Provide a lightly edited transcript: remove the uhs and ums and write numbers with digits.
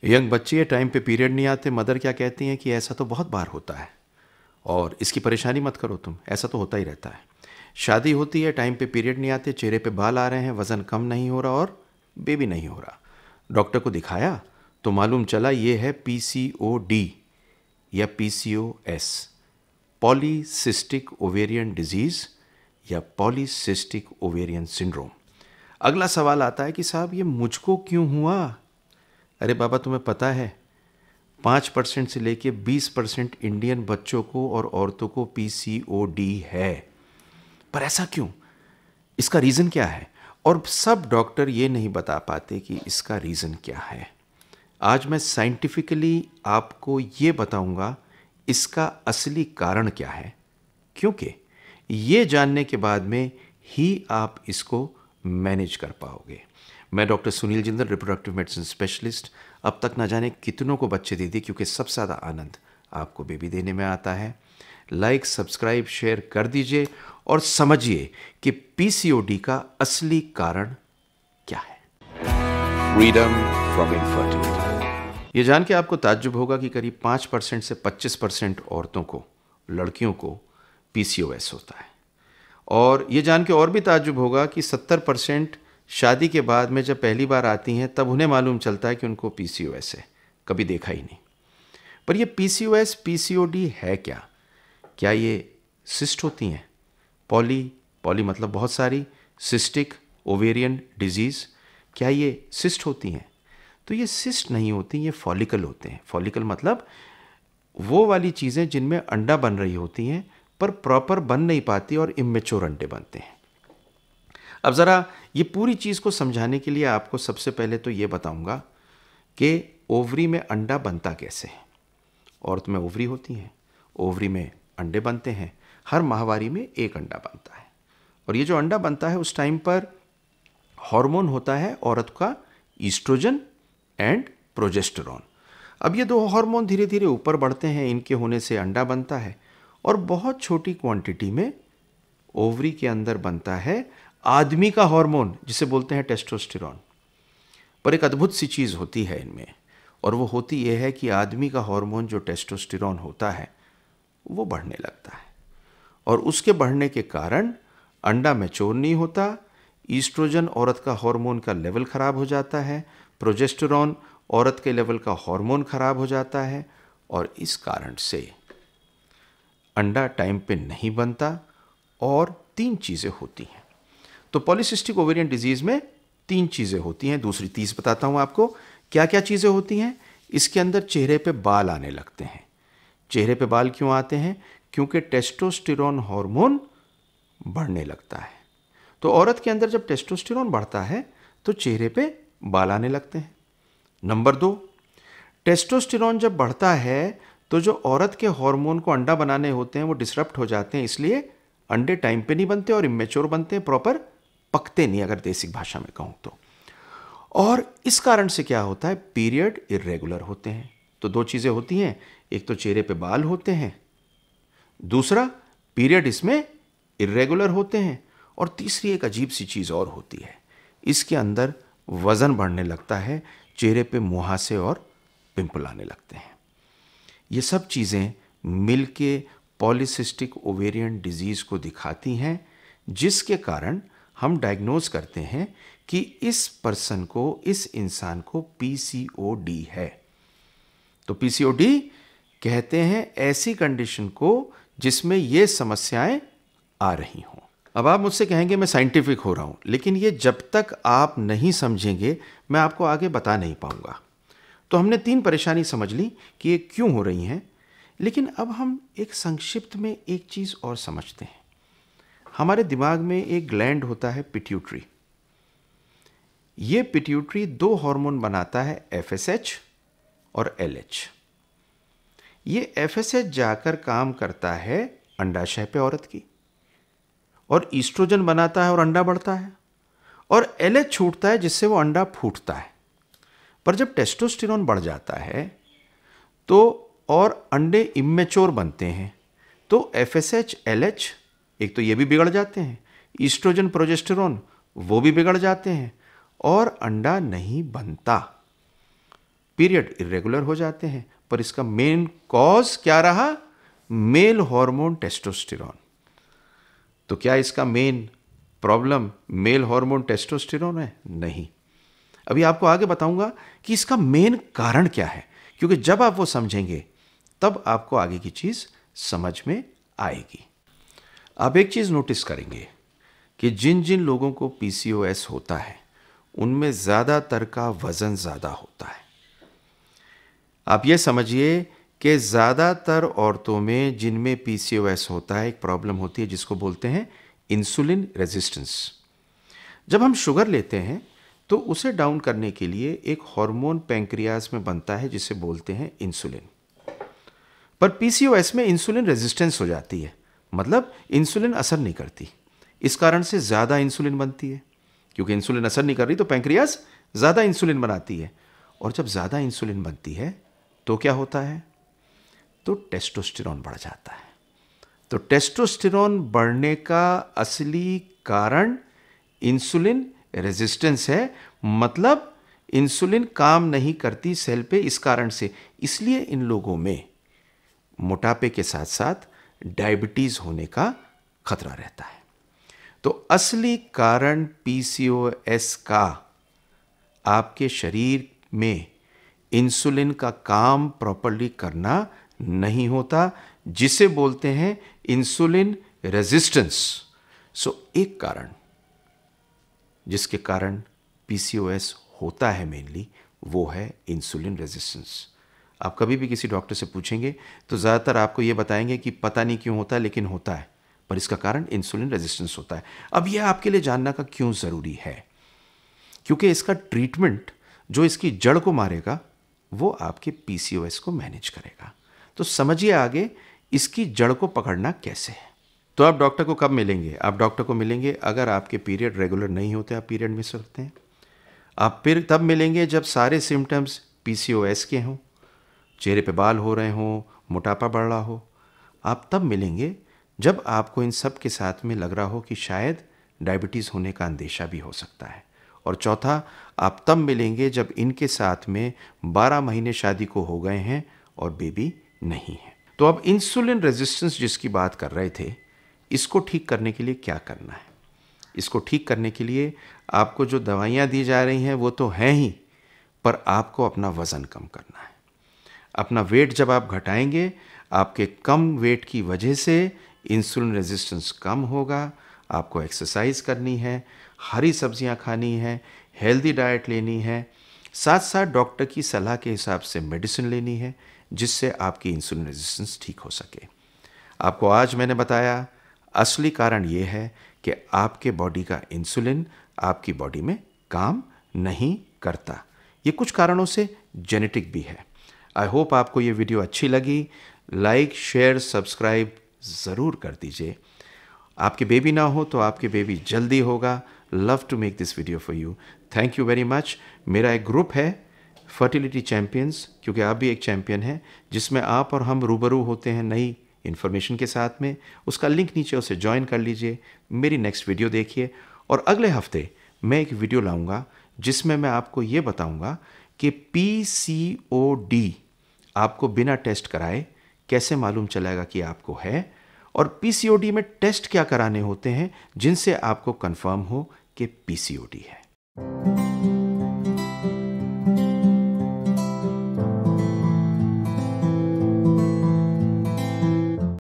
Young बच्ची है, time पे पीरियड नहीं आते, मदर क्या कहती हैं कि ऐसा तो बहुत बार होता है और इसकी परेशानी मत करो तुम, ऐसा तो होता ही रहता है। शादी होती है, टाइम पे पीरियड नहीं आते, चेहरे पे बाल आ रहे हैं, वज़न कम नहीं हो रहा और बेबी नहीं हो रहा। डॉक्टर को दिखाया तो मालूम चला ये है पीसीओडी या पीसीओएस, पॉलीसिस्टिक ओवेरियन डिजीज़ या पॉलीसिस्टिक ओवेरियन सिंड्रोम। अगला सवाल आता है कि साहब ये मुझको क्यों हुआ? अरे बाबा, तुम्हें पता है 5% से लेके 20% इंडियन बच्चों को और औरतों को पीसीओडी है। पर ऐसा क्यों? इसका रीज़न क्या है? और सब डॉक्टर ये नहीं बता पाते कि इसका रीज़न क्या है। आज मैं साइंटिफिकली आपको ये बताऊंगा इसका असली कारण क्या है, क्योंकि ये जानने के बाद में ही आप इसको मैनेज कर पाओगे। मैं doctor Sunil Jindal, reproductive medicine specialist, अब तक ना जाने कितनों को बच्चे दे दिए, क्योंकि सबसे ज़्यादा आनंद आपको बेबी देने में आता है। लाइक, सब्सक्राइब, शेयर कर दीजिए और समझिए कि पीसीओडी का असली कारण क्या है। Freedom from infertility. ये जान के आपको ताज्जुब होगा कि करीब 5% से 25% औरतों को, लड़कियों को पीसीओएस होता है। और ये जान के और भी ताज्जुब होगा कि 70% शादी के बाद में जब पहली बार आती हैं तब उन्हें मालूम चलता है कि उनको पीसीओएस है, कभी देखा ही नहीं। पर ये पीसीओएस, पीसीओडी है क्या? क्या ये सिस्ट होती हैं? पॉली मतलब बहुत सारी, सिस्टिक ओवेरियन डिजीज़, क्या ये सिस्ट होती हैं? तो ये सिस्ट नहीं होती, ये फॉलिकल होते हैं। फॉलिकल मतलब वो वाली चीज़ें जिनमें अंडा बन रही होती हैं पर प्रॉपर बन नहीं पाती और इमेच्योर अंडे बनते हैं। अब ज़रा ये पूरी चीज़ को समझाने के लिए आपको सबसे पहले तो ये बताऊंगा कि ओवरी में अंडा बनता कैसे है। औरत में ओवरी होती हैं, ओवरी में अंडे बनते हैं, हर माहवारी में एक अंडा बनता है। और ये जो अंडा बनता है उस टाइम पर हार्मोन होता है औरत का ईस्ट्रोजन एंड प्रोजेस्टेरॉन। अब ये दो हार्मोन धीरे धीरे ऊपर बढ़ते हैं, इनके होने से अंडा बनता है और बहुत छोटी क्वांटिटी में ओवरी के अंदर बनता है आदमी का हार्मोन, जिसे बोलते हैं टेस्टोस्टेरॉन। पर एक अद्भुत सी चीज़ होती है इनमें, और वो होती यह है कि आदमी का हार्मोन जो टेस्टोस्टेरॉन होता है वो बढ़ने लगता है और उसके बढ़ने के कारण अंडा मैच्योर नहीं होता, ईस्ट्रोजन औरत का हार्मोन का लेवल ख़राब हो जाता है, प्रोजेस्टेरॉन औरत के लेवल का हार्मोन ख़राब हो जाता है और इस कारण से अंडा टाइम पे नहीं बनता और 3 चीज़ें होती हैं। तो पॉलीसिस्टिक ओवेरियन डिजीज़ में 3 चीज़ें होती हैं। दूसरी 30 बताता हूँ आपको क्या क्या चीज़ें होती हैं। इसके अंदर चेहरे पे बाल आने लगते हैं। चेहरे पे बाल क्यों आते हैं? क्योंकि टेस्टोस्टेरॉन हार्मोन बढ़ने लगता है। तो औरत के अंदर जब टेस्टोस्टेरॉन बढ़ता है तो चेहरे पे बाल आने लगते हैं। नंबर 2, टेस्टोस्टेरॉन जब बढ़ता है तो जो औरत के हार्मोन को अंडा बनाने होते हैं वो डिसरप्ट हो जाते हैं, इसलिए अंडे टाइम पे नहीं बनते और इमेच्योर बनते हैं, प्रॉपर पकते नहीं, अगर देसी भाषा में कहूँ तो। और इस कारण से क्या होता है? पीरियड इरेगुलर होते हैं। तो 2 चीज़ें होती हैं, एक तो चेहरे पे बाल होते हैं, दूसरा पीरियड इसमें इरेगुलर होते हैं, और तीसरी एक अजीब सी चीज़ और होती है, इसके अंदर वज़न बढ़ने लगता है, चेहरे पे मुहासे और पिंपल आने लगते हैं। ये सब चीज़ें मिलके पॉलीसिस्टिक ओवेरियन डिजीज़ को दिखाती हैं, जिसके कारण हम डायग्नोज करते हैं कि इस पर्सन को, इस इंसान को पीसीओडी है। तो पीसीओडी कहते हैं ऐसी कंडीशन को जिसमें ये समस्याएं आ रही हों। अब आप मुझसे कहेंगे मैं साइंटिफिक हो रहा हूं, लेकिन ये जब तक आप नहीं समझेंगे मैं आपको आगे बता नहीं पाऊंगा। तो हमने 3 परेशानी समझ ली कि ये क्यों हो रही हैं, लेकिन अब हम एक संक्षिप्त में एक चीज़ और समझते हैं। हमारे दिमाग में एक ग्लैंड होता है पिट्यूटरी। ये पिट्यूटरी 2 हार्मोन बनाता है, एफएसएच और एलएच। ये एफएसएच जाकर काम करता है अंडाशय पे औरत की, और ईस्ट्रोजन बनाता है और अंडा बढ़ता है, और एलएच छूटता है जिससे वो अंडा फूटता है। पर जब टेस्टोस्टेरॉन बढ़ जाता है तो और अंडे इमेच्योर बनते हैं, तो एफएसएच, एलएच एक तो ये भी बिगड़ जाते हैं, ईस्ट्रोजन, प्रोजेस्टेरॉन वो भी बिगड़ जाते हैं और अंडा नहीं बनता। पीरियड इरेगुलर हो जाते हैं, पर इसका मेन कॉज क्या रहा? Male hormone testosterone. तो क्या इसका main problem male hormone testosterone है? नहीं। अभी आपको आगे बताऊंगा कि इसका मेन कारण क्या है, क्योंकि जब आप वो समझेंगे तब आपको आगे की चीज समझ में आएगी। आप एक चीज नोटिस करेंगे कि जिन जिन लोगों को पीसीओएस होता है उनमें ज्यादातर का वजन ज्यादा होता है। आप ये समझिए कि ज्यादातर औरतों में जिनमें पीसीओएस होता है एक प्रॉब्लम होती है जिसको बोलते हैं इंसुलिन रेजिस्टेंस। जब हम शुगर लेते हैं तो उसे डाउन करने के लिए एक हार्मोन पैंक्रियाज में बनता है जिसे बोलते हैं इंसुलिन। पर पीसीओएस में इंसुलिन रेजिस्टेंस हो जाती है, मतलब इंसुलिन असर नहीं करती। इस कारण से ज्यादा इंसुलिन बनती है। क्योंकि इंसुलिन असर नहीं कर रही तो पैंक्रियाज ज्यादा इंसुलिन बनाती है, और जब ज्यादा इंसुलिन बनती है तो क्या होता है? तो टेस्टोस्टेरोन बढ़ जाता है। तो टेस्टोस्टेरोन बढ़ने का असली कारण इंसुलिन रेजिस्टेंस है, मतलब इंसुलिन काम नहीं करती सेल पे इस कारण से। इसलिए इन लोगों में मोटापे के साथ साथ डायबिटीज होने का खतरा रहता है। तो असली कारण पीसीओएस का आपके शरीर में इंसुलिन का काम प्रॉपर्ली करना नहीं होता, जिसे बोलते हैं इंसुलिन रेजिस्टेंस। सो एक कारण जिसके कारण पीसीओएस होता है मेनली, वो है इंसुलिन रेजिस्टेंस। आप कभी भी किसी डॉक्टर से पूछेंगे तो ज़्यादातर आपको ये बताएंगे कि पता नहीं क्यों होता है, लेकिन होता है, पर इसका कारण इंसुलिन रेजिस्टेंस होता है। अब यह आपके लिए जानना का क्यों ज़रूरी है? क्योंकि इसका ट्रीटमेंट जो इसकी जड़ को मारेगा वो आपके पीसीओएस को मैनेज करेगा। तो समझिए आगे इसकी जड़ को पकड़ना कैसे है। तो आप डॉक्टर को कब मिलेंगे? आप डॉक्टर को मिलेंगे अगर आपके पीरियड रेगुलर नहीं होते, आप पीरियड मिस करते हैं। आप फिर तब मिलेंगे जब सारे सिम्टम्स पीसीओएस के हों, चेहरे पे बाल हो रहे हों, मोटापा बढ़ रहा हो। आप तब मिलेंगे जब आपको इन सब के साथ में लग रहा हो कि शायद डायबिटीज़ होने का अंदेशा भी हो सकता है। और चौथा, आप तब मिलेंगे जब इनके साथ में 12 महीने शादी को हो गए हैं और बेबी नहीं है। तो अब इंसुलिन रेजिस्टेंस जिसकी बात कर रहे थे, इसको ठीक करने के लिए क्या करना है? इसको ठीक करने के लिए आपको जो दवाइयाँ दी जा रही हैं वो तो हैं ही, पर आपको अपना वज़न कम करना है। अपना वेट जब आप घटाएंगे, आपके कम वेट की वजह से इंसुलिन रेजिस्टेंस कम होगा। आपको एक्सरसाइज करनी है, हरी सब्जियां खानी है, हेल्दी डाइट लेनी है, साथ साथ डॉक्टर की सलाह के हिसाब से मेडिसिन लेनी है, जिससे आपकी इंसुलिन रेजिस्टेंस ठीक हो सके। आपको आज मैंने बताया असली कारण ये है कि आपके बॉडी का इंसुलिन आपकी बॉडी में काम नहीं करता। ये कुछ कारणों से जेनेटिक भी है। आई होप आपको ये वीडियो अच्छी लगी। लाइक, शेयर, सब्सक्राइब ज़रूर कर दीजिए। आपके बेबी ना हो तो आपके बेबी जल्दी होगा। Love to make this video for you. Thank you very much. मेरा एक ग्रुप है फर्टिलिटी चैम्पियंस, क्योंकि आप भी एक चैम्पियन हैं, जिसमें आप और हम रूबरू होते हैं नई इन्फॉर्मेशन के साथ में। उसका लिंक नीचे, उसे ज्वाइन कर लीजिए। मेरी नेक्स्ट वीडियो देखिए, और अगले हफ्ते मैं एक वीडियो लाऊंगा जिसमें मैं आपको ये बताऊंगा कि पीसीओडी आपको बिना टेस्ट कराए कैसे मालूम चलेगा कि आपको है, और पीसीओडी में टेस्ट क्या कराने होते हैं जिनसे आपको कंफर्म हो कि पीसीओडी है।